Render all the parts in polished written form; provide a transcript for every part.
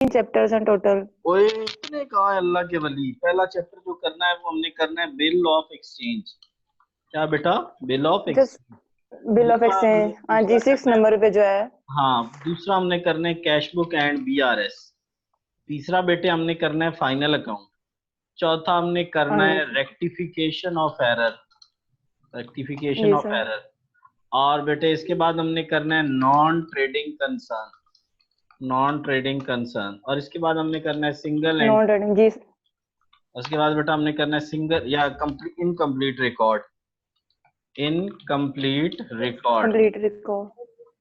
Chapters हैं total. ओए इतने कहा है अल्लाह के वली। पहला चैप्टर जो करना है वो हमने करना है बिल ऑफ एक्सचेंज। क्या बेटा? Bill of just exchange. Bill of दूसरा हमने एक्सचेंज, हाँ दूसरा जी, सिक्स करना है। नंबर पे जो है। हाँ, दूसरा हमने करना है कैश बुक एंड बीआरएस। तीसरा बेटे हमने करना है फाइनल अकाउंट। चौथा हमने हाँ करना है जी। Rectification of error. रेक्टिफिकेशन जी ऑफ सर। एरर। और बेटे इसके बाद हमने करना है non trading concern. Non trading concern. और इसके बाद हमने करना है सिंगल एंड। नॉन रेटिंग जी। उसके बाद बेटा हमने करना है सिंगल या complete incomplete record. Incomplete record. Complete record.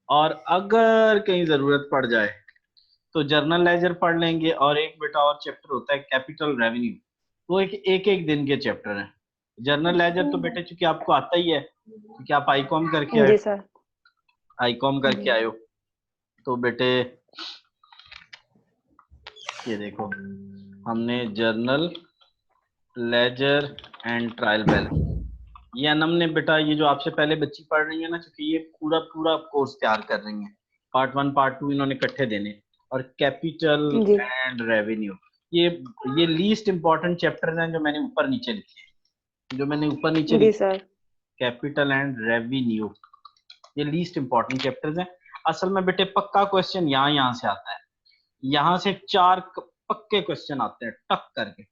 और अगर कहीं जरूरत पड़ जाए तो जर्नल लेजर पढ़ लेंगे। और एक बेटा और चैप्टर होता है कैपिटल रेवेन्यू। वो एक दिन के चैप्टर हैं। जर्नल लेजर तो बेटे चूंकि आपको आता ही है क्योंकि आप आईकॉम करके आए। जी सर। आईकॉम करके आए हो तो बेटे ये देखो हमने journal ledger and trial balance. ये अनम ने बेटा ये जो आपसे पहले बच्ची पढ़ रही है ना, क्योंकि ये पूरा पूरा कोर्स तैयार कर रही है। पार्ट 1 पार्ट 2 इन्होंने इकट्ठे देने। और कैपिटल जी। एंड रेवेन्यू ये ये लीस्ट इंपॉर्टेंट चैप्टर्स हैं जो मैंने ऊपर नीचे लिखे हैं। जो मैंने ऊपर नीचे जी लिखे सर। कैपिटल एंड रेवेन्यू ये लीस्ट इंपॉर्टेंट चैप्टर्स हैं। असल में बेटे पक्का क्वेश्चन यहाँ से आता है। यहाँ से पक्के क्वेश्चन आते हैं टक करके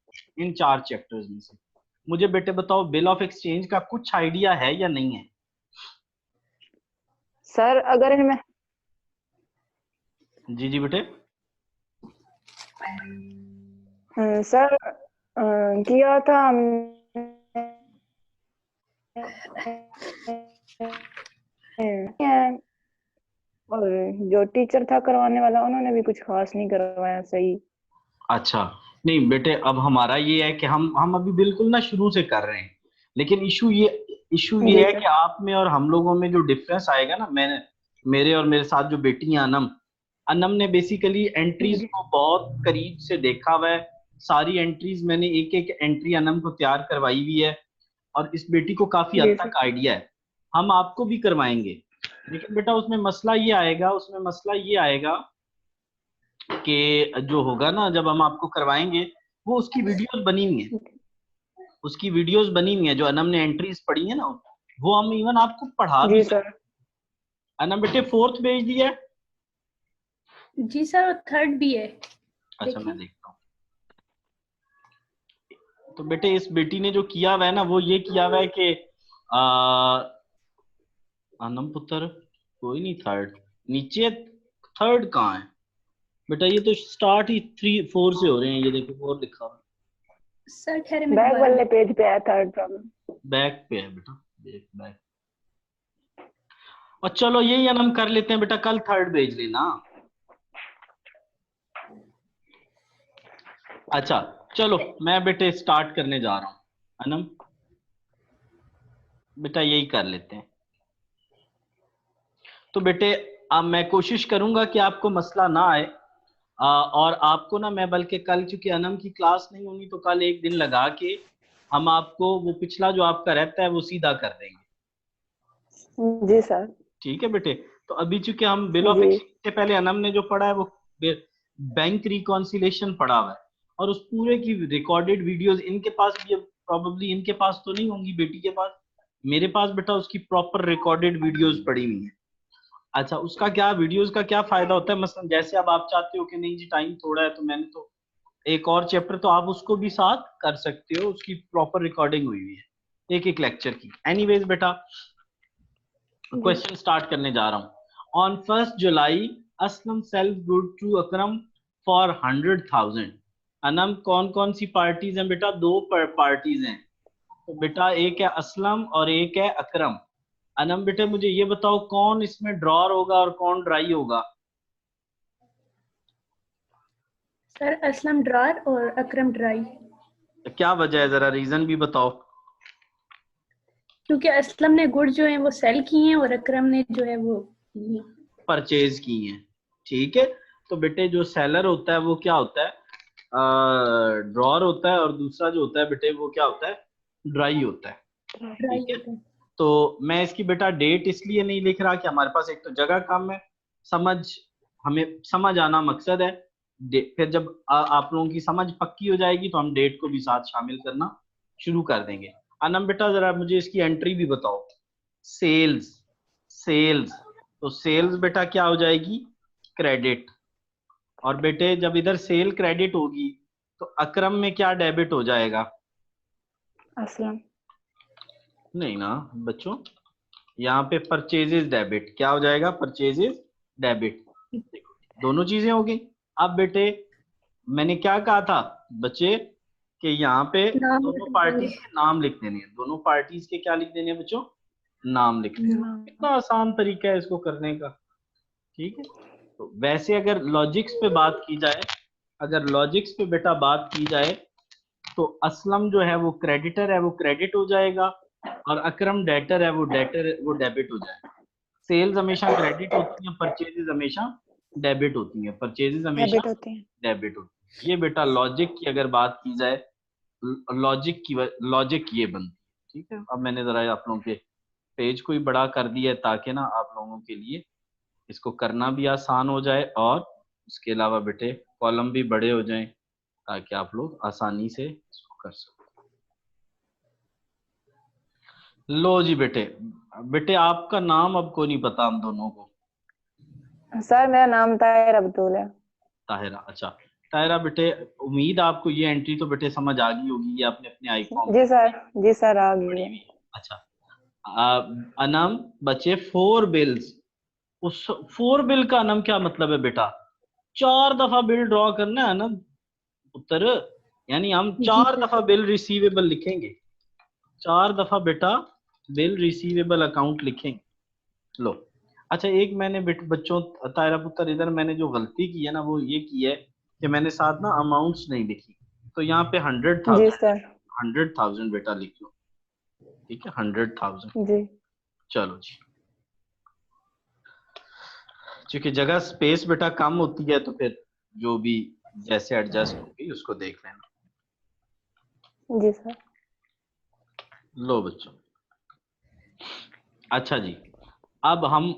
इन 4 चैप्टर्स में से। मुझे बेटे बताओ बिल ऑफ एक्सचेंज का कुछ आइडिया है या नहीं है? सर अगर इनमें जी जी बेटे। सर किया था हमने, और जो टीचर था करवाने वाला उन्होंने भी कुछ खास नहीं करवाया सही। अच्छा, नहीं बेटे अब हमारा ये है कि हम अभी बिल्कुल ना शुरू से कर रहे हैं। लेकिन इशू ये जी है सर। कि आप में और हम लोगों में जो डिफरेंस आएगा ना, मैंने मेरे और मेरे साथ जो बेटी है अनम। अनम ने बेसिकली एंट्रीज जी को बहुत करीब से देखा हुआ है। सारी एंट्रीज मैंने एक एक एंट्री अनम को तैयार करवाई हुई है। और इस बेटी को काफी हद जी सर। तक आइडिया है। हम आपको भी करवाएंगे। लेकिन बेटा उसमें मसला ये आएगा कि जो होगा ना जब हम आपको करवाएंगे वो उसकी वीडियोस बनी हुई है जो अनम ने एंट्रीज पढ़ी है ना। वो हम इवन आपको पढ़ा भी जी सकते सर। हैं। अनम बेटे 4th पेज दिया है। जी सर, और 3rd भी है। अच्छा मैं देखिए। देखता हूँ। तो बेटे इस बेटी ने जो किया हुआ है ना वो ये किया हुआ है कि आ, अनम पुत्र कोई नहीं थर्ड नीचे। थर्ड कहाँ है बेटा? ये तो स्टार्ट ही 3 4 से हो रहे हैं। ये देखो 4 लिखा हुआ सर ठहरे मैं बैक दोबारा वाले पेज पे है थर्ड प्रॉब्लम। बैक पे है बेटा। बैक। और चलो यही अनम कर लेते हैं बेटा, कल थर्ड भेज लेना। अच्छा चलो मैं बेटे स्टार्ट करने जा रहा हूँ। अनम बेटा यही कर लेते हैं। तो बेटे अब मैं कोशिश करूंगा कि आपको मसला ना आए। और आपको ना मैं बल्कि कल चूंकि अनम की क्लास नहीं होनी तो कल एक दिन लगा के हम आपको वो पिछला जो आपका रहता है वो सीधा कर देंगे। जी सर। ठीक है बेटे। तो अभी चूंकि हम बिल ऑफ जी। एक्सचेंज से पहले अनम ने जो पढ़ा है वो बैंक रिकॉन्सिलेशन पढ़ा हुआ है। और उस पूरे की रिकॉर्डेड वीडियोस इनके पास भी प्रॉब्ली इनके पास तो नहीं होंगी बेटी के पास। मेरे पास बेटा उसकी प्रॉपर रिकॉर्डेड वीडियोस पड़ी हुई है। अच्छा उसका क्या वीडियोस का क्या फायदा होता है? मसलन जैसे अब आप चाहते हो कि नहीं जी टाइम थोड़ा है तो मैंने तो एक और चैप्टर तो आप उसको भी साथ कर सकते हो। उसकी प्रॉपर रिकॉर्डिंग हुई हुई है एक एक लेक्चर की। एनीवेज बेटा जी। क्वेश्चन स्टार्ट करने जा रहा हूँ। On 1 July Aslam self good to Akram for 100,000। अनम कौन कौन सी पार्टीज हैं बेटा? 2 पार्टीज हैं। तो बेटा एक है असलम और एक है अकरम। अनम बेटे मुझे ये बताओ कौन इसमें ड्रॉर होगा और कौन ड्राई होगा? सर असलम ड्रॉर और अकरम ड्राई। तो क्या वजह है जरा रीजन भी बताओ। क्योंकि असलम ने गुड जो है वो सेल किए हैं और अकरम ने जो है वो परचेज की हैं। ठीक है। तो बेटे जो सेलर होता है वो क्या होता है? ड्रॉर होता है। और दूसरा जो होता है बेटे वो क्या होता है? ड्राई होता है। ड्राई ठीक है। होता है। तो मैं इसकी बेटा डेट इसलिए नहीं लिख रहा कि हमारे पास एक तो जगह कम है। समझ हमें समझ आना मकसद है। फिर जब आप लोगों की समझ पक्की हो जाएगी तो हम डेट को भी साथ शामिल करना शुरू कर देंगे। अनम बेटा जरा मुझे इसकी एंट्री भी बताओ। सेल्स, सेल्स, तो सेल्स बेटा क्या हो जाएगी? क्रेडिट। और बेटे जब इधर सेल क्रेडिट होगी तो अकरम में क्या डेबिट हो जाएगा? असलम। नहीं ना बच्चों, यहाँ पे परचेजेस डेबिट। क्या हो जाएगा? Purchases debit. देखो दोनों चीजें हो गई। अब बेटे मैंने क्या कहा था बच्चे कि यहाँ पे नाम दोनों लिख पार्टीज देंगे। के नाम लिख देने हैं। दोनों पार्टीज के क्या लिख देने हैं बच्चों? नाम लिख देने हैं। हाँ। कितना आसान तरीका है इसको करने का। ठीक है, तो वैसे अगर लॉजिक्स पे बात की जाए, अगर लॉजिक्स पे बेटा बात की जाए तो असलम जो है वो क्रेडिटर है, वो क्रेडिट हो जाएगा, और अकरम डेटर है, वो डेबिट हो जाएगा। सेल्स हमेशा क्रेडिट होती है, परचेजेस हमेशा डेबिट होती है, परचेजेस हमेशा हैबिट होती है। डेबिट होती है। ये बेटा लॉजिक की अगर बात की जाए, लॉजिक ये बनती है। ठीक है, अब मैंने जरा आप लोगों के पेज को ही बड़ा कर दिया है ताकि ना आप लोगों के लिए इसको करना भी आसान हो जाए, और उसके अलावा बेटे कॉलम भी बड़े हो जाएं ताकि आप लोग आसानी से इसको कर सको। लो जी बेटे, बेटे आपका नाम अब को नहीं पता हम दोनों को। सर मेरा नाम ताहिर अब्दुल है। ताहिरा, अच्छा ताहिरा बेटे, उम्मीद आपको ये एंट्री तो बेटे समझ आ गई होगी, ये आपने अपने आई फॉर्म जी सर, जी सर आ गई पढ़ी है। हुई है। अच्छा, अनम बचे 4 बिल्स। उस 4 बिल का अनम क्या मतलब है बेटा? 4 दफा बिल ड्रॉ करना है अनम पुत्र, यानी हम जी 4 सर। दफा बिल रिसीवेबल लिखेंगे। 4 दफा बेटा बिल रिसीवेबल अकाउंट लिखेंगे। लो, अच्छा एक मैंने बच्चों तायरा पुत्र इधर मैंने जो गलती की है ना वो ये की है कि मैंने साथ ना अमाउंट्स नहीं लिखी। तो यहाँ पे जी 100,000, सर। 100,000 बेटा लिख लो। ठीक है, 100,000। जी। चलो जी, क्योंकि जगह स्पेस बेटा कम होती है तो फिर जो भी जैसे एडजस्ट होगी उसको देख लेना। जी सर। लो बच्चों, अच्छा जी, अब हम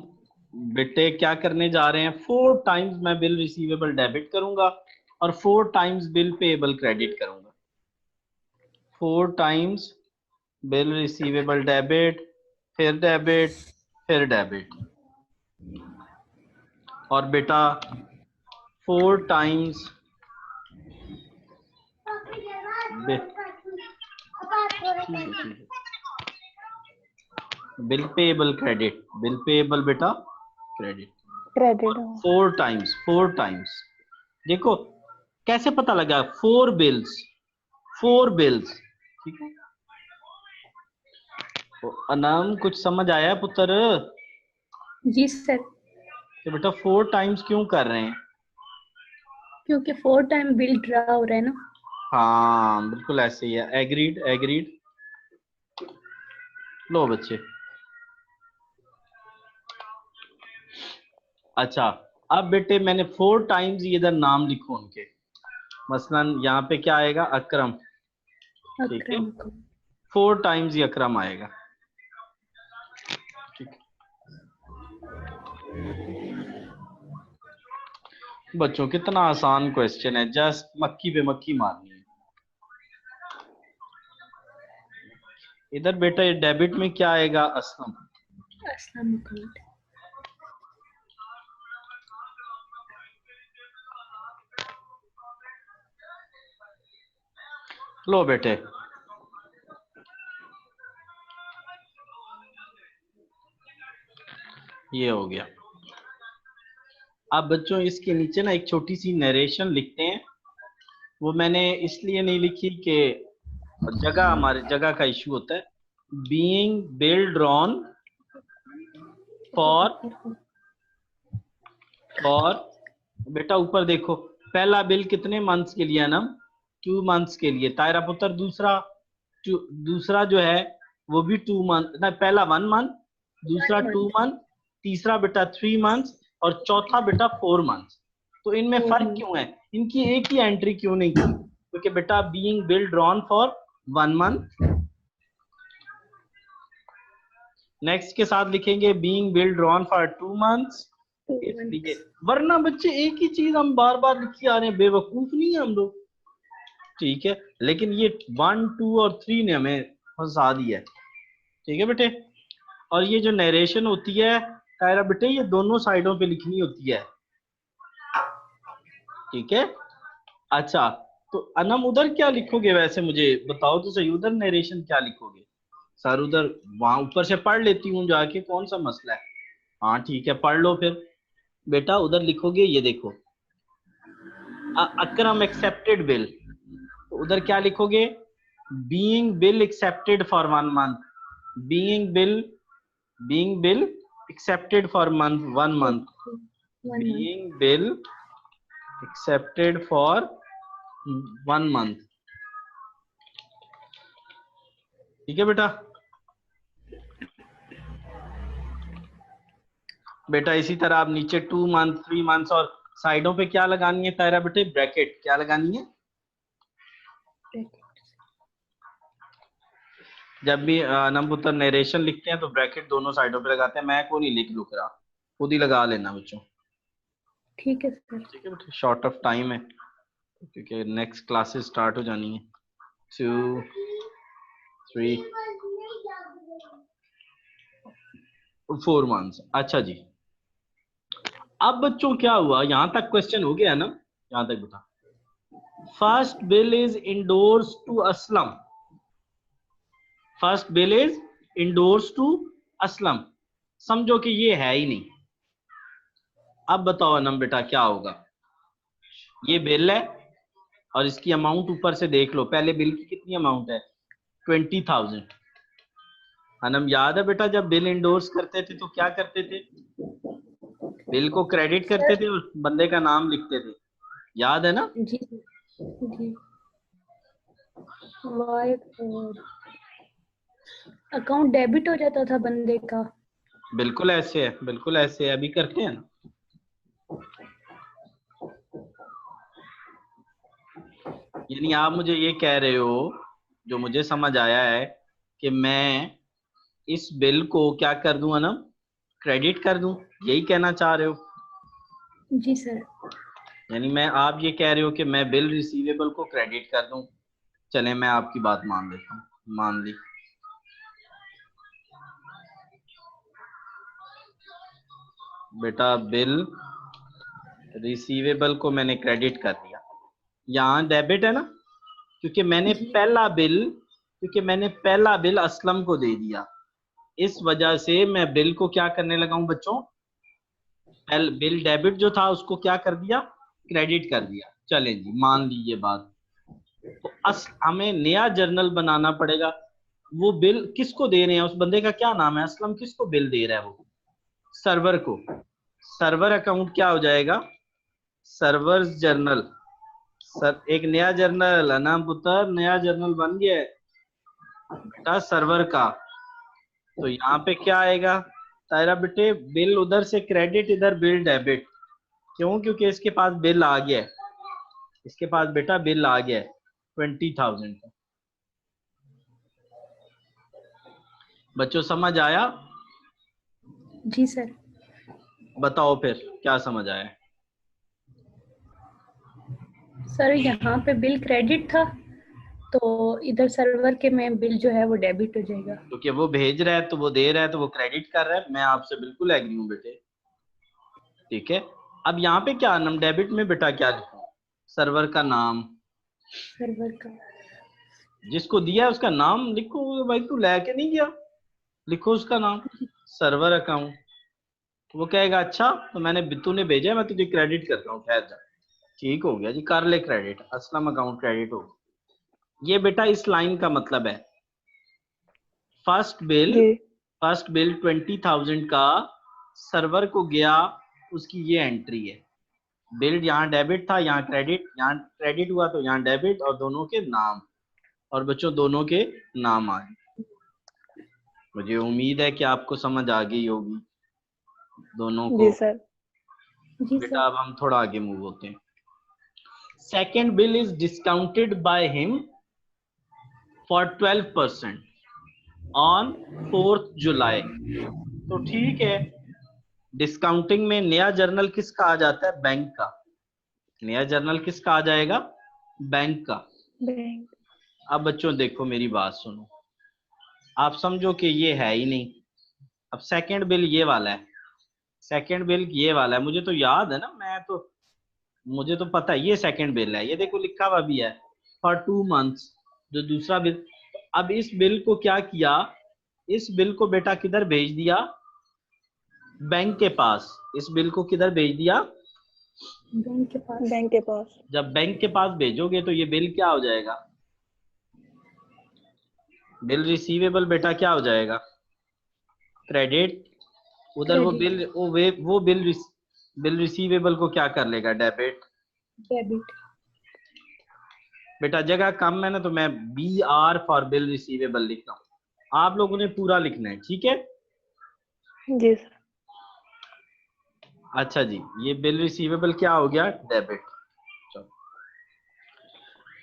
बेटे क्या करने जा रहे हैं? 4 टाइम्स मैं बिल रिसीवेबल डेबिट करूंगा और 4 टाइम्स बिल पेएबल क्रेडिट करूंगा। 4 टाइम्स बिल रिसीवेबल डेबिट, फिर डेबिट, फिर डेबिट, और बेटा 4 times bill payable credit, bill payable बेटा क्रेडिट। क्रेडिट हो। 4 टाइम्स, 4 टाइम्स। देखो कैसे पता लगा? 4 बिल्स, 4 बिल्स। ठीक है, तो अनाम कुछ समझ आया पुत्र जी सर, कि बेटा 4 टाइम्स क्यों कर रहे हैं? क्योंकि 4 टाइम बिल ड्रा हो रहा है ना। हाँ बिल्कुल ऐसे ही है। Agreed, agreed. लो बच्चे, अच्छा अब बेटे मैंने 4 टाइम्स इधर नाम लिखो उनके। मसलन यहाँ पे क्या आएगा? अकरम। ठीक है, अकरम को। 4 टाइम्स ही अकरम आएगा। ठीक है बच्चों, कितना आसान क्वेश्चन है, जस्ट मक्खी पे मक्खी मारनी है। इधर बेटा ये डेबिट में क्या आएगा? असलम। असलम अकाउंट। लो बेटे, ये हो गया। अब बच्चों इसके नीचे ना एक छोटी सी नरेशन लिखते हैं। वो मैंने इसलिए नहीं लिखी कि जगह, हमारे जगह का इशू होता है। बीइंग बिल्ड ऑन फॉर बेटा ऊपर देखो, पहला बिल कितने मंथ्स के लिए है ना? 2 मंथ्स के लिए। तायरा पुत्र दूसरा जो है वो भी 2 मंथ ना, पहला 1 मंथ, दूसरा 2 मंथ, तीसरा बेटा 3 मंथ्स, और चौथा बेटा 4 मंथ्स। तो इनमें फर्क क्यों है? इनकी एक ही एंट्री क्यों नहीं की? क्योंकि बेटा being build on for 1 month, next के साथ लिखेंगे being build on for 2 months, इसलिए, वरना बच्चे एक ही चीज हम बार बार लिखी आ रहे हैं, बेवकूफ नहीं है हम लोग, ठीक है। लेकिन ये 1, 2 और 3 ने हमें फंसा दिया है, ठीक है बेटे। और ये जो नरेशन होती है कायरा बेटे, ये दोनों साइडों पे लिखनी होती है, ठीक है। अच्छा, तो अनम उधर क्या लिखोगे वैसे, मुझे बताओ तो सही, उधर नरेशन क्या लिखोगे? सर उधर वहां ऊपर से पढ़ लेती हूँ जाके, कौन सा मसला है। हाँ ठीक है, पढ़ लो फिर बेटा। उधर लिखोगे, ये देखो, अकरम एक्सेप्टेड बिल, तो उधर क्या लिखोगे? Being bill accepted for 1 month, being bill accepted for 1 month, being bill accepted for 1 month, ठीक है बेटा। बेटा इसी तरह आप नीचे 2 मंथ, 3 मंथ्स, और साइडों पे क्या लगानी है तायरा बेटे? ब्रैकेट। क्या लगानी है? जब भी नमपुत्र नरेशन लिखते हैं तो ब्रैकेट दोनों साइडों पे लगाते हैं। मैं को नहीं लिख रहा, खुद ही लगा लेना बच्चों, ठीक है सर। ठीक है बेटे। शॉर्ट ऑफ टाइम है क्योंकि नेक्स्ट क्लासेस स्टार्ट हो जानी है। 2, 3, 4 मंथ्स। अच्छा जी, अब बच्चों क्या हुआ, यहां तक क्वेश्चन हो गया ना? यहां तक बता। First bill is endorse to Aslam, first bill is endorse to Aslam, समझो कि ये है ही नहीं। अब बताओ अनम बेटा क्या होगा? ये बिल है और इसकी अमाउंट ऊपर से देख लो, पहले बिल की कितनी अमाउंट है? 20,000। अनम याद है बेटा, जब बिल इंडोर्स करते थे तो क्या करते थे? बिल को क्रेडिट करते थे और बंदे का नाम लिखते थे, याद है ना? जी जी। वाई अकाउंट डेबिट हो जाता था बंदे का। बिल्कुल ऐसे है, बिल्कुल ऐसे है, अभी करते हैं ना। यानी आप मुझे ये कह रहे हो, जो मुझे समझ आया है, कि मैं इस बिल को क्या कर दूं अनम? क्रेडिट कर दूं, यही कहना चाह रहे हो? जी सर। यानी मैं, आप ये कह रहे हो कि मैं बिल रिसीवेबल को क्रेडिट कर दूं। चले मैं आपकी बात मान लेता हूँ, मान ली। बेटा बिल रिसीवेबल को मैंने क्रेडिट कर दिया, यहाँ डेबिट है ना, क्योंकि मैंने पहला बिल असलम को दे दिया। इस वजह से मैं बिल को क्या करने लगा हूं बच्चों? बिल डेबिट जो था उसको क्या कर दिया? क्रेडिट कर दिया। चलें जी, मान ली ये बात। तो हमें नया जर्नल बनाना पड़ेगा। वो बिल किसको दे रहे हैं? उस बंदे का क्या नाम है? असलम। किसको बिल दे रहा है वो? सर्वर को। सर्वर अकाउंट क्या हो जाएगा? Server journal. सर एक नया जर्नल, अनाम पुत्र, नया जर्नल बन गया है बेटा सर्वर का। तो यहाँ पे क्या आएगा तायरा बेटे? बिल उधर से क्रेडिट, इधर बिल डेबिट। क्यों? क्योंकि इसके पास बिल आ गया है, इसके पास बेटा बिल आ गया है 20,000 का। बच्चों समझ आया? जी सर। बताओ फिर क्या समझ आया? सर यहाँ पे बिल क्रेडिट था तो इधर सर्वर के में बिल जो है वो डेबिट हो जाएगा। क्योंकि वो भेज रहा है तो वो दे रहा है तो वो क्रेडिट कर रहा है। मैं आपसे बिल्कुल एग्री हूँ बेटे, ठीक है। अब यहाँ पे क्या नाम डेबिट में बेटा क्या लिखूं? सर्वर का नाम, सर्वर का जिसको दिया है उसका नाम लिखो। भाई तू लेके नहीं गया, लिखो उसका नाम, सर्वर अकाउंट। वो कहेगा अच्छा तो मैंने तूने भेजा है, मैं तुझे क्रेडिट करता हूँ, खैर जा। ठीक हो गया जी, कर ले क्रेडिट, असलम अकाउंट क्रेडिट हो गया। ये बेटा इस लाइन का मतलब है। फर्स्ट जी बिल 20,000 का सर्वर को गया, उसकी ये एंट्री है। बिल यहाँ डेबिट था, यहाँ क्रेडिट, यहाँ क्रेडिट हुआ तो यहाँ डेबिट, और दोनों के नाम। और बच्चों दोनों के नाम आ गए। मुझे उम्मीद है कि आपको समझ आ गई होगी दोनों को। जी सर। जी बेटा सर। अब हम थोड़ा आगे मूव होते हैं। Second bill is discounted by him for 12% on 4th जुलाई। तो ठीक है, डिस्काउंटिंग में नया जर्नल किसका आ जाता है? बैंक का। नया जर्नल किसका आ जाएगा? बैंक का। बैंक। अब बच्चों देखो मेरी बात सुनो, आप समझो कि ये है ही नहीं। अब सेकंड बिल ये वाला है, सेकंड बिल ये वाला है, मुझे तो याद है ना, मुझे तो पता है ये सेकंड बिल है, ये देखो लिखा हुआ भी है फॉर 2 मंथ्स, जो दूसरा बिल। अब इस बिल को क्या किया, इस बिल को बेटा किधर भेज दिया? बैंक के पास। इस बिल को किधर भेज दिया? बैंक के पास। बैंक के पास। जब बैंक के पास भेजोगे तो ये बिल क्या हो जाएगा? बिल रिसीवेबल बेटा क्या हो जाएगा? क्रेडिट। उधर वो क्रेडिट। बिल वो बिल रिसीवेबल को क्या कर लेगा? डेबिट। डेबिट। बेटा जगह कम है ना, तो मैं BR फॉर बिल रिसीवेबल लिख रहा हूँ, आप लोगों ने पूरा लिखना है, ठीक है? जी सर। अच्छा जी, ये बिल रिसीवेबल क्या हो गया? डेबिट। चलो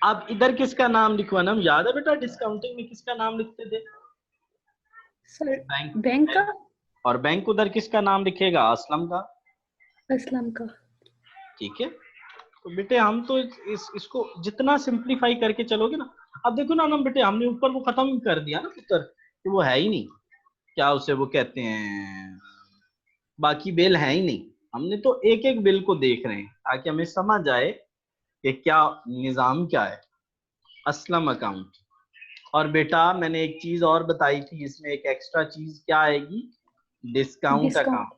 अब इधर किसका नाम लिखवाना? हम याद है बेटा डिस्काउंटिंग में किसका नाम लिखते थे? Sir bank. बैंक का। और बैंक उधर किसका नाम लिखेगा? असलम का। असलम का। ठीक है, तो बेटे हम तो इसको जितना सिंप्लीफाई करके चलोगे ना। अब देखो ना हम बेटे, हमने ऊपर वो खत्म ही कर दिया ना पुत्र, कि वो है ही नहीं, क्या उसे वो कहते हैं, बाकी बिल है ही नहीं। हमने तो एक एक बिल को देख रहे हैं ताकि हमें समझ आए कि क्या निजाम क्या है। असलम अकाउंट। और बेटा मैंने एक चीज और बताई थी, इसमें एक एक्स्ट्रा चीज क्या आएगी? Discount discount. अकाउंट।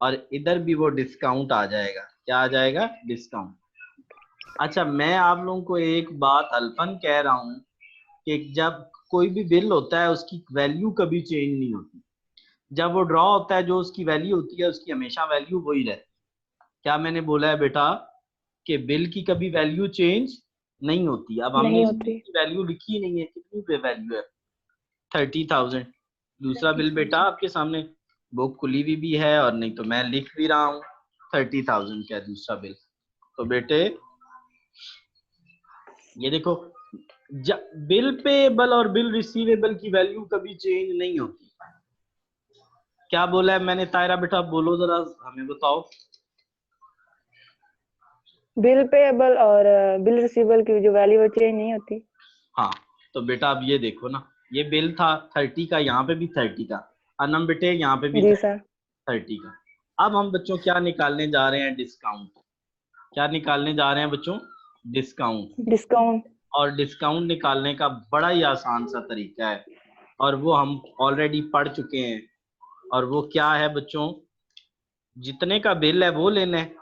और इधर भी वो डिस्काउंट आ जाएगा। क्या आ जाएगा? डिस्काउंट। अच्छा मैं आप लोगों को एक बात अल्पन कह रहा हूँ कि जब कोई भी बिल होता है उसकी वैल्यू कभी चेंज नहीं होती। जब वो ड्रॉ होता है जो उसकी वैल्यू होती है उसकी हमेशा वैल्यू वही रहती है। क्या मैंने बोला है बेटा कि बिल की कभी वैल्यू चेंज नहीं होती? अब हमने नहीं इस बिल होती। की वैल्यू लिखी ही नहीं है, कितनी पे वैल्यू है? 30,000। दूसरा बिल बेटा 30,000। आपके सामने बुक खुली हुई भी है, और नहीं तो मैं लिख भी रहा हूँ 30,000 का दूसरा बिल। तो बेटे ये देखो, बिल पेएबल और बिल रिसीवेबल की वैल्यू कभी चेंज नहीं होती। क्या बोला है मैंने तायरा बेटा? बोलो जरा, हमें बताओ। बिल पेएबल और बिल रिसीवेबल की जो वैल्यू है चेंज नहीं होती। हाँ, तो बेटा अब ये देखो ना, ये बिल था 30 का, यहाँ पे भी 30 का, अनम बेटे यहाँ पे भी जी सर। 30 का। अब हम बच्चों क्या निकालने जा रहे हैं? डिस्काउंट। क्या निकालने जा रहे हैं बच्चों? डिस्काउंट। डिस्काउंट। और डिस्काउंट निकालने का बड़ा ही आसान सा तरीका है, और वो हम ऑलरेडी पढ़ चुके हैं। और वो क्या है बच्चों? जितने का बिल है वो लेना है,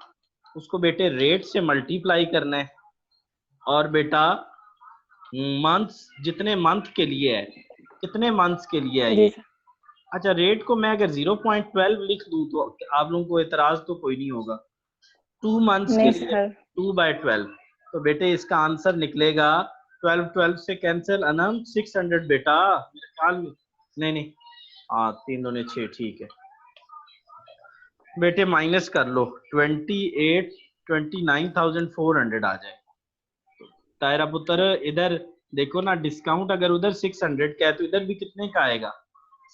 उसको बेटे रेट से मल्टीप्लाई करना है, और बेटा मंथ्स, जितने मंथ के लिए है, कितने मंथ्स के लिए है जी ये। सर। अच्छा रेट को मैं अगर 0.12 लिख दूं तो आप लोगों को एतराज तो कोई नहीं होगा। 2 मंथ्स के नहीं लिए सर। 2/12, तो बेटे इसका आंसर निकलेगा 12 12 से कैंसिल, अनम 600 बेटा मेरे ख्याल में। नहीं नहीं, हाँ 3 दूने 6, ठीक है बेटे, माइनस कर लो 29,400 आ जाए। तायरा पुत्र इधर देखो ना, डिस्काउंट अगर उधर 600 का है तो इधर भी कितने का आएगा?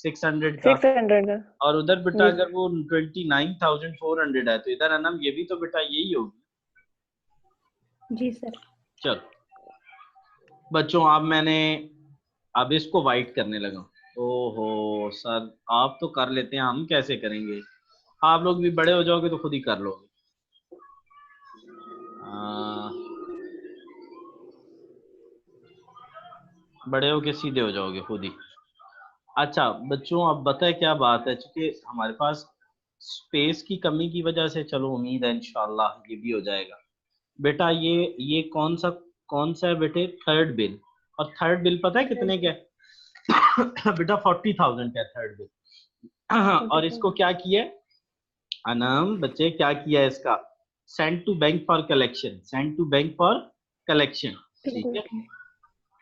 600 का। 600 का। और उधर बेटा जी अगर सर। वो 29,400 है तो इधर अनम ये भी तो बेटा यही होगी। जी सर। चलो बच्चों, अब इसको वाइट करने लगा। ओहो सर, आप तो कर लेते हैं, हम कैसे करेंगे? आप लोग भी बड़े हो जाओगे तो खुद ही कर लोगे। बड़े हो के सीधे हो जाओगे खुद ही। अच्छा बच्चों, अब बताए क्या बात है, चूंकि हमारे पास स्पेस की कमी की वजह से, चलो उम्मीद है इंशाल्लाह ये भी हो जाएगा। बेटा ये कौन सा है बेटे? Third bill. और थर्ड बिल पता है कितने का है? बेटा 40,000 का थर्ड बिल। और इसको 40,000। क्या किया है अनम बच्चे, क्या किया है इसका? Send to bank for collection, send to bank for collection. ठीक बिल्कुल है, ठीक।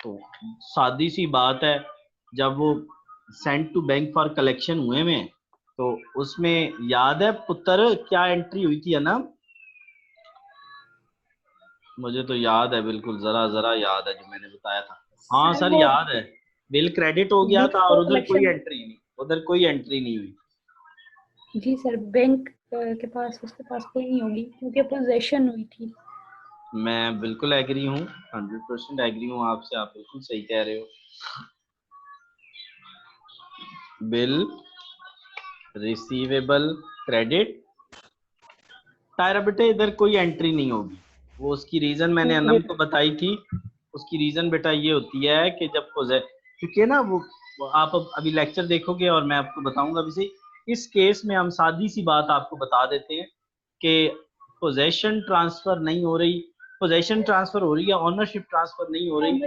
तो सादी सी बात है, जब वो send to bank for collection हुए में, तो उसमें याद है पुत्र क्या एंट्री हुई थी अनम? मुझे तो याद है बिल्कुल, जरा जरा याद है जो मैंने बताया था। हाँ सर सर वो याद है, बिल क्रेडिट हो गया बिल था और फॉर उधर कोई कलेक्शन। एंट्री नहीं, उधर कोई एंट्री नहीं हुई। जी सर, बैंक के पास, उसके पास कोई नहीं होगी क्योंकि पोजेशन हुई थी। मैं बिल्कुल एग्री हूँ, 100% एग्री हूँ आपसे, आप बिल्कुल सही कह रहे हो। बिल रिसीवेबल क्रेडिट, तायरा बेटे इधर कोई एंट्री नहीं होगी। वो उसकी रीजन मैंने जी अनम को बताई थी। उसकी रीजन बेटा ये होती है कि जब क्योंकि ना वो आप अभी लेक्चर देखोगे और मैं आपको बताऊंगा अभी से। इस केस में हम सादी सी बात आपको बता देते हैं कि पोजेशन ट्रांसफर नहीं हो रही, पोजेशन ट्रांसफर हो रही है, ओनरशिप ट्रांसफर नहीं हो रही,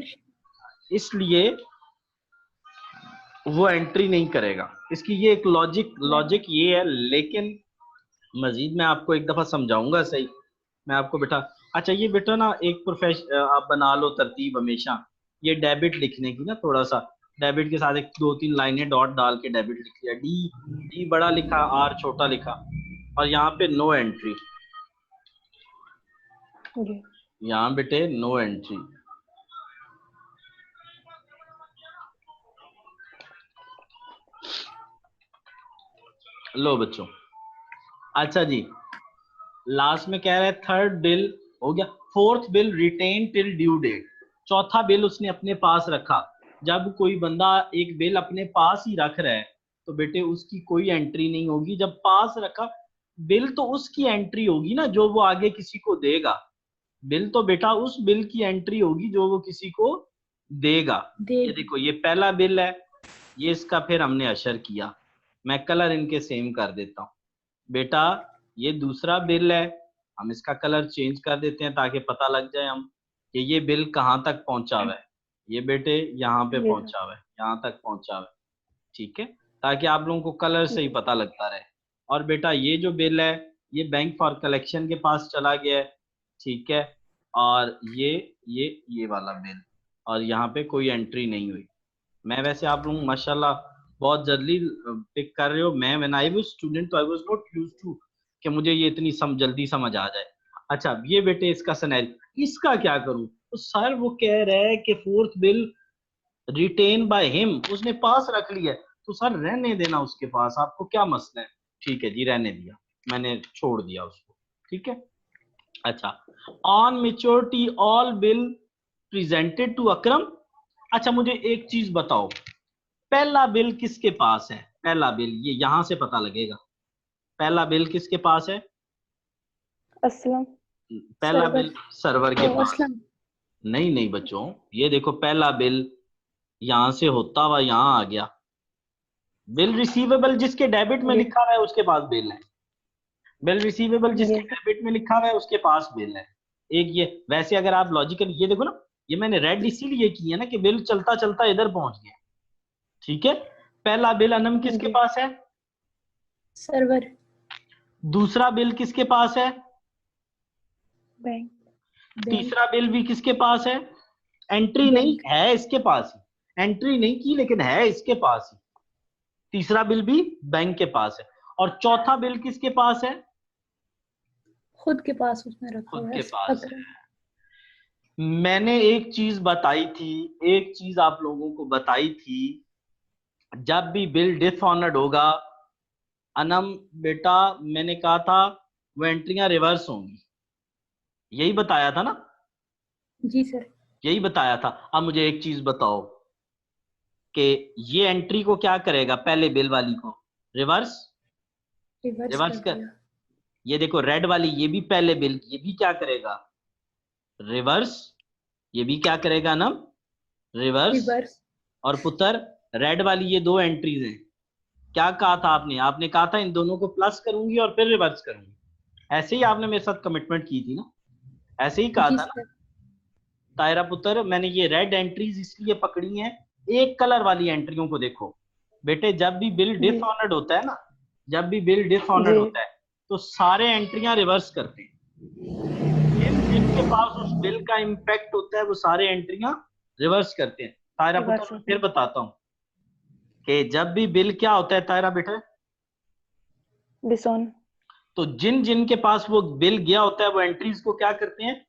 इसलिए वो एंट्री नहीं करेगा। इसकी ये एक लॉजिक ये है, लेकिन मजीद मैं आपको एक दफा समझाऊंगा सही। मैं आपको बेटा, अच्छा ये बेटा ना एक आप बना लो तरतीब हमेशा, ये डेबिट लिखने की ना, थोड़ा सा डेबिट के साथ एक दो तीन लाइनें डॉट डाल के डेबिट लिख लिया, डी डी बड़ा लिखा, आर छोटा लिखा, और यहाँ पे नो एंट्री, जी यहाँ बेटे नो एंट्री। लो बच्चों, अच्छा जी, लास्ट में कह रहा है थर्ड बिल हो गया, fourth bill retain till due date, चौथा बिल उसने अपने पास रखा। जब कोई बंदा एक बिल अपने पास ही रख रहा है तो बेटे उसकी कोई एंट्री नहीं होगी। जब पास रखा बिल तो उसकी एंट्री होगी ना, जो वो आगे किसी को देगा। बिल तो बेटा उस बिल की एंट्री होगी जो वो किसी को देगा। ये देखो ये पहला बिल है, ये इसका फिर हमने अशर किया, मैं कलर इनके सेम कर देता हूँ। बेटा ये दूसरा बिल है, हम इसका कलर चेंज कर देते हैं ताकि पता लग जाए हम कि ये बिल कहाँ तक पहुंचा हुआ है। ये बेटे यहाँ पे जी सर। पहुंचा हुआ है, यहाँ तक पहुंचा हुआ है, ठीक है, ताकि आप लोगों को कलर से ही जी पता लगता रहे। और बेटा ये जो बिल है ये बैंक फॉर कलेक्शन के पास चला गया है, ठीक है, और ये वाला बिल, और यहाँ पे कोई एंट्री नहीं हुई। मैं वैसे आप लोग माशाल्लाह बहुत जल्दी पिक कर रहे हो। मैं व्हेन आई वाज स्टूडेंट तो I was not used to कि मुझे ये इतनी जल्दी समझ आ जाए। अच्छा ये बेटे इसका सिनेरियो, इसका क्या करूं? तो सर वो कह रहा है कि fourth bill written by him, उसने पास रख लिया है, तो सर रहने देना उसके पास, आपको क्या मसला है? ठीक है जी, रहने दिया, मैंने छोड़ दिया उसको, ठीक है। अच्छा, on maturity all bill presented to Akram. अच्छा मुझे एक चीज बताओ, पहला बिल किसके पास है? पहला बिल ये यहां से पता लगेगा, पहला बिल किसके पास है? असलम। पहला सर्वर। बिल सर्वर के ओ पास। असलम। नहीं नहीं बच्चों, ये देखो पहला बिल यहां से होता हुआ यहां आ गया। बिल रिसीवेबल जिसके डेबिट में जी लिखा हुआ है उसके पास बिल है, बिल रिसीवेबल जी जिसके डेबिट में लिखा हुआ है उसके पास बिल है। एक ये, वैसे अगर आप लॉजिकल ये देखो ना, ये मैंने रेड इसीलिए किया ना कि बिल चलता चलता इधर पहुंच गया, ठीक है। पहला बिल अनम किसके जी पास है? सर्वर। दूसरा बिल किसके पास है? बैंक। बैंक। तीसरा बिल भी किसके पास है? एंट्री नहीं बैंक। है इसके पास ही, एंट्री नहीं की लेकिन है इसके पास ही। तीसरा बिल भी बैंक के पास है, और चौथा बिल किसके पास है? खुद के पास उसने रखा खुद हुआ है के पास अकरम। है। मैंने एक चीज बताई थी, एक चीज आप लोगों को बताई थी, जब भी बिल डिसऑनर्ड होगा अनम बेटा, मैंने कहा था वो एंट्रियां रिवर्स होंगी, यही बताया था ना, जी सर। यही बताया था। अब मुझे एक चीज बताओ कि ये एंट्री को क्या करेगा? पहले बिल वाली को रिवर्स रिवर्स कर रिवर्स कर। दिया। ये देखो रेड वाली, ये भी पहले बिल, ये भी क्या करेगा? रिवर्स। ये भी क्या करेगा ना? रिवर्स। रिवर्स। और पुत्र रेड वाली ये दो एंट्रीज हैं, क्या कहा था आपने? आपने कहा था इन दोनों को प्लस करूंगी और फिर रिवर्स करूंगी, ऐसे ही आपने मेरे साथ कमिटमेंट की थी ना, ऐसे ही कहा जी था ना सर। तायरा पुत्र। मैंने ये रेड एंट्रीज इसलिए पकड़ी हैं, एक कलर वाली एंट्रियों को देखो बेटे। जब भी बिल जी डिसऑनर्ड होता है ना, जब भी बिल डिसऑनर्ड जी होता है तो सारे एंट्रियां रिवर्स करते हैं। जिन जिनके पास उस बिल का इम्पैक्ट होता है वो सारे एंट्रियां रिवर्स करते हैं। तायरा पुत्र रिवर्स मैं होते फिर हैं। बताता हूँ कि जब भी बिल क्या होता है तायरा बेटा, डिसऑन। तो जिन जिन के पास वो बिल गया होता है वो एंट्रीज को क्या करते हैं?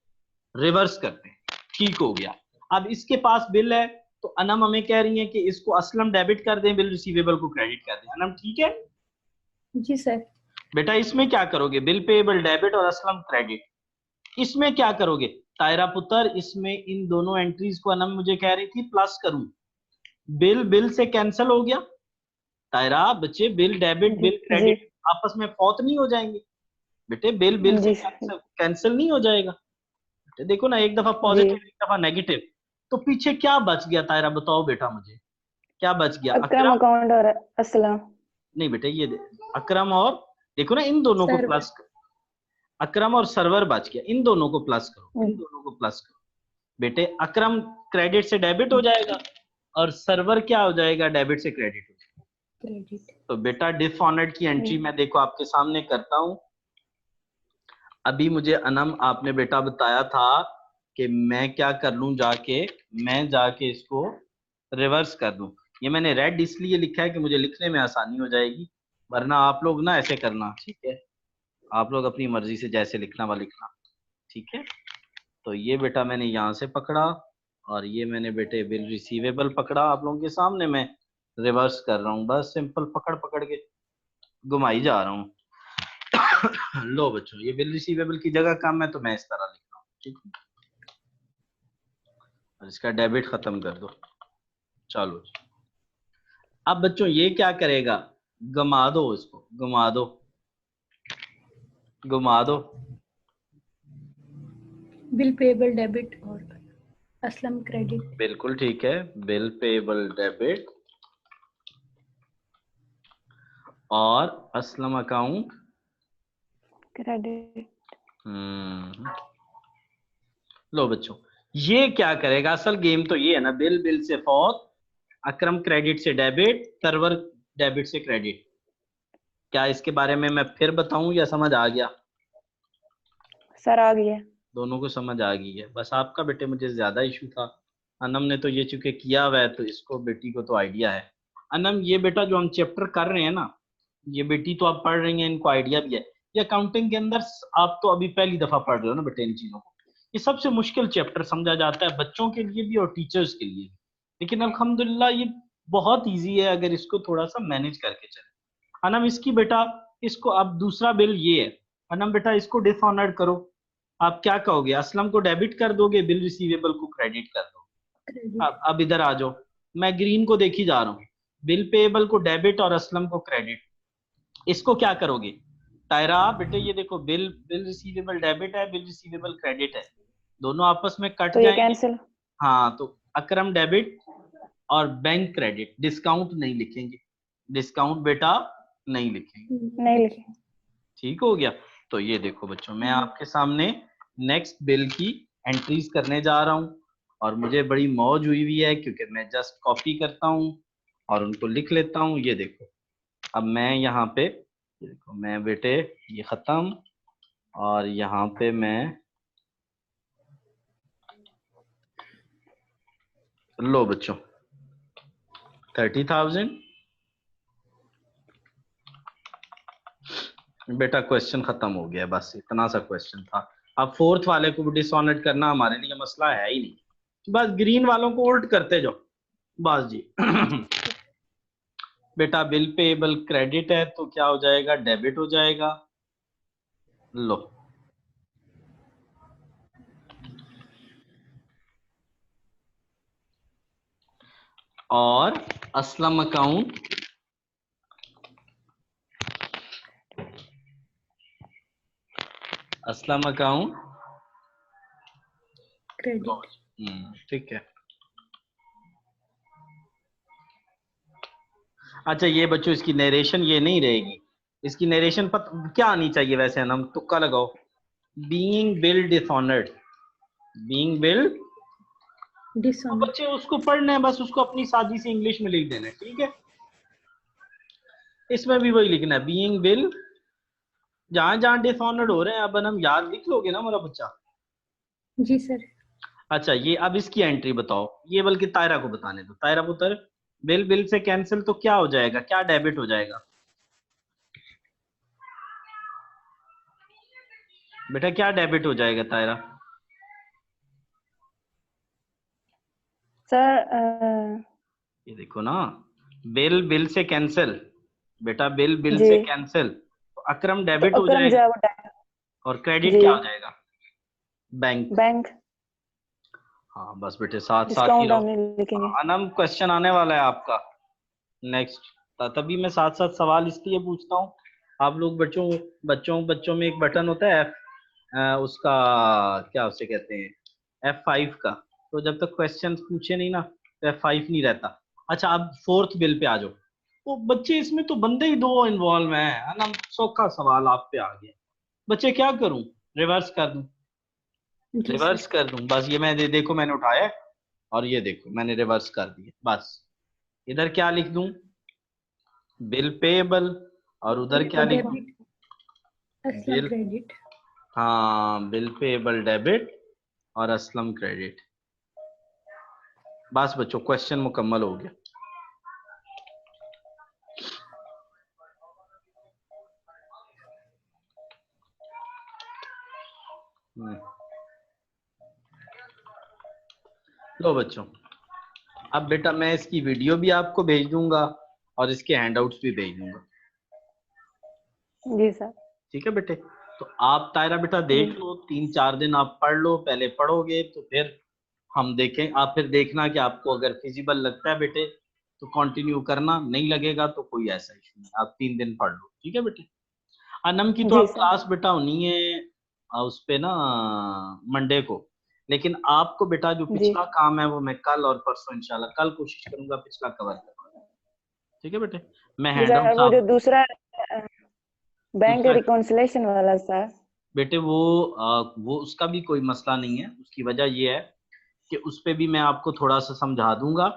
रिवर्स करते हैं। ठीक हो गया। अब इसके पास बिल है तो अनम हमें कह रही है कि इसको असलम डेबिट कर दें, बिल रिसीवेबल को क्रेडिट कर दें। अनम ठीक है? जी सर। बेटा इसमें क्या करोगे, बिल पेएबल डेबिट और असलम क्रेडिट, इसमें क्या करोगे तायरा पुत्र, इसमें इन दोनों एंट्रीज को अनम मुझे कह रही थी प्लस करूं, बिल बिल से कैंसिल हो गया तायरा बच्चे, बिल डेबिट जी बिल जी क्रेडिट आपस में फौत नहीं हो जाएंगे बेटे, बिल बिल से जी कैंसिल कैंसिल नहीं हो जाएगा बेटे, देखो ना एक दफा जी। पॉजिटिव एक दफा नेगेटिव, तो पीछे क्या बच गया तायरा बताओ बेटा मुझे, क्या बच गया, अकरम अकरम, अकाउंट और असलम। नहीं बेटे ये अकरम और, देखो ना इन दोनों को सर प्लस, अकरम और सर्वर बच गया, इन दोनों को प्लस करो, इन दोनों को प्लस करो बेटे, अकरम क्रेडिट से डेबिट हो जाएगा और सर्वर क्या हो जाएगा, डेबिट से क्रेडिट हो जाएगा। क्रेडिट। तो बेटा डिसऑनर्ड की एंट्री मैं देखो आपके सामने करता हूं। अभी मुझे अनम आपने बेटा बताया था कि मैं क्या कर लूं जाके, मैं जाके इसको रिवर्स कर दूं, ये मैंने रेड इसलिए लिखा है कि मुझे लिखने में आसानी हो जाएगी, वरना आप लोग ना ऐसे करना, ठीक है, आप लोग अपनी मर्जी से जैसे लिखना व लिखना, ठीक है। तो ये बेटा मैंने यहाँ से पकड़ा और ये मैंने बेटे बिल रिसीवेबल पकड़ा, आप लोगों के सामने मैं रिवर्स कर रहा हूँ, बस सिंपल पकड़ पकड़ के घुमाई जा रहा हूँ। लो बच्चों ये बिल रिसीवेबल की जगह कम है तो मैं इस तरह लिख रहा हूँ, ठीक है, और इसका डेबिट खत्म कर दो, चलो। अब बच्चों ये क्या करेगा, घुमा दो इसको, घुमा दो, घुमा दो, बिल पेएबल डेबिट और असलम क्रेडिट। बिल्कुल ठीक है, बिल पेएबल डेबिट और असलम अकाउंट क्रेडिट। लो बच्चों ये क्या करेगा, असल गेम तो ये है ना, बिल बिल से फौत, अकरम क्रेडिट से डेबिट, सर्वर डेबिट से क्रेडिट, क्या इसके बारे में मैं फिर बताऊं या समझ आ गया, सर आ गया। दोनों को समझ आ गई है, बस आपका बेटे मुझे ज्यादा इशू था, अनम ने तो ये चूंकि किया हुआ है तो इसको बेटी को तो आइडिया है। अनम ये बेटा जो हम चैप्टर कर रहे हैं ना, ये बेटी तो आप पढ़ रही हैं, इनको आइडिया भी है, ये अकाउंटिंग के अंदर आप तो अभी पहली दफा पढ़ रहे हो ना बेटे इन चीजों को, ये सबसे मुश्किल चैप्टर समझा जाता है बच्चों के लिए भी और टीचर्स के लिए भी, लेकिन अल्हम्दुलिल्लाह ये बहुत ईजी है अगर इसको थोड़ा सा मैनेज करके चले। अनम इसकी बेटा, इसको अब दूसरा बिल ये है, अनम बेटा इसको डिसऑनर्ड करो, आप क्या कहोगे, असलम को डेबिट कर दोगे, बिल रिसीवेबल को क्रेडिट कर दोगे, क्रेडिट। अब इधर आ जाओ, मैं ग्रीन को देखी जा रहा हूँ, बिल पेएबल को डेबिट और असलम को क्रेडिट, इसको क्या करोगे तायरा बेटे, ये देखो बिल बिल रिसीवेबल डेबिट है, बिल रिसीवेबल क्रेडिट है, दोनों आपस में कट तो ये जाएंगे, कैंसिल। हाँ तो अकरम डेबिट और बैंक क्रेडिट, डिस्काउंट नहीं लिखेंगे, डिस्काउंट बेटा नहीं लिखेंगे, नहीं लिखे। ठीक हो गया। तो ये देखो बच्चों मैं आपके सामने नेक्स्ट बिल की एंट्रीज करने जा रहा हूँ और मुझे बड़ी मौज हुई है क्योंकि मैं जस्ट कॉपी करता हूँ और उनको लिख लेता हूँ, ये देखो अब मैं यहाँ पे, ये देखो मैं बेटे ये खत्म और यहाँ पे मैं, लो बच्चों 30,000 बेटा, क्वेश्चन खत्म हो गया, बस इतना सा क्वेश्चन था, अब फोर्थ वाले को भी डिसऑनर्ड करना हमारे लिए मसला है ही नहीं, बस ग्रीन वालों को उल्ट करते जाओ बस जी। बेटा बिल पेएबल क्रेडिट है तो क्या हो जाएगा, डेबिट हो जाएगा, लो और Aslam account Aslam account credit. ठीक है। अच्छा ये बच्चों इसकी नरेशन ये नहीं रहेगी, इसकी नरेशन क्या आनी चाहिए वैसे, हम तुक्का लगाओ, being bill dishonoured, being bill, तो डिसऑनर। बच्चे उसको पढ़ना है बस, उसको अपनी सादी से इंग्लिश में लिख देना है, ठीक है, इसमें भी वही लिखना है बीइंग बिल, जहां जहां डिसऑनर्ड हो रहे हैं अब हम याद लिख लोगे ना मेरा बच्चा। जी सर। अच्छा ये अब इसकी एंट्री बताओ, ये बल्कि तायरा को बताने दो, तायरा पुत्र बिल बिल से कैंसिल तो क्या हो जाएगा, क्या डेबिट हो जाएगा बेटा, क्या डेबिट हो जाएगा तायरा, सर ये देखो ना, बिल बिल से कैंसिल, बेटा बिल बिल जी। से कैंसिल, तो अकरम डेबिट तो हो अकरम जो जाएगा है वो डेबिट। और क्रेडिट जी। क्या हो जाएगा? बैंक। बैंक। हाँ बस बेटे साथ साथ ही डिस्काउंट रहो। हम नहीं लिखेंगे। अनम क्वेश्चन आने वाला है आपका नेक्स्ट। तभी मैं साथ साथ सवाल इसलिए पूछता हूँ, आप लोग बच्चों बच्चों बच्चों में एक बटन होता है उसका क्या उसे कहते हैं, F5 का। तो जब तक क्वेश्चन पूछे नहीं ना तो F5 नहीं रहता। अच्छा अब फोर्थ बिल पे आ जाओ। वो बच्चे इसमें तो बंदे ही दो इन्वॉल्व हैं, है ना? सौखा सवाल आप पे आ गया। बच्चे क्या करूं, रिवर्स कर दूं? जी रिवर्स सर। कर दूं बस, ये मैं देखो मैंने उठाया है, और ये देखो मैंने रिवर्स कर दिया बस। इधर क्या लिख दूं? Bill payable. और उधर क्या लिख दूं? Debit, Aslam bill, credit. हाँ बिल पेएबल डेबिट और असलम क्रेडिट। बस बच्चों क्वेश्चन मुकम्मल हो गया। लो बच्चों, अब बेटा मैं इसकी वीडियो भी आपको भेज दूंगा और इसके हैंडआउट्स भी भेज दूंगा। जी सर। ठीक है बेटे, तो आप तायरा बेटा जी। देख लो, 3-4 दिन आप पढ़ लो, पहले पढ़ोगे तो फिर हम देखें, आप फिर देखना कि आपको अगर फिजिबल लगता है बेटे तो कंटिन्यू करना, नहीं लगेगा तो कोई ऐसा इशू नहीं, आप 3 दिन पढ़ लो। ठीक है बेटे। अनम की तो जी आप सर। क्लास बेटा होनी है उस पे ना मंडे को, लेकिन आपको बेटा जो जी। पिछला काम है वो मैं कल और परसों इंशाल्लाह कल कोशिश करूंगा पिछला कवर करने की। ठीक है बेटे, मैं जी सर, हैंडआउट्स वो जो आप दूसरा बैंक दूसरा रिकॉन्सिलेशन वाला सर। बेटे वो उसका भी कोई मसला नहीं है, उसकी वजह ये है कि उस पे भी मैं आपको थोड़ा सा समझा दूंगा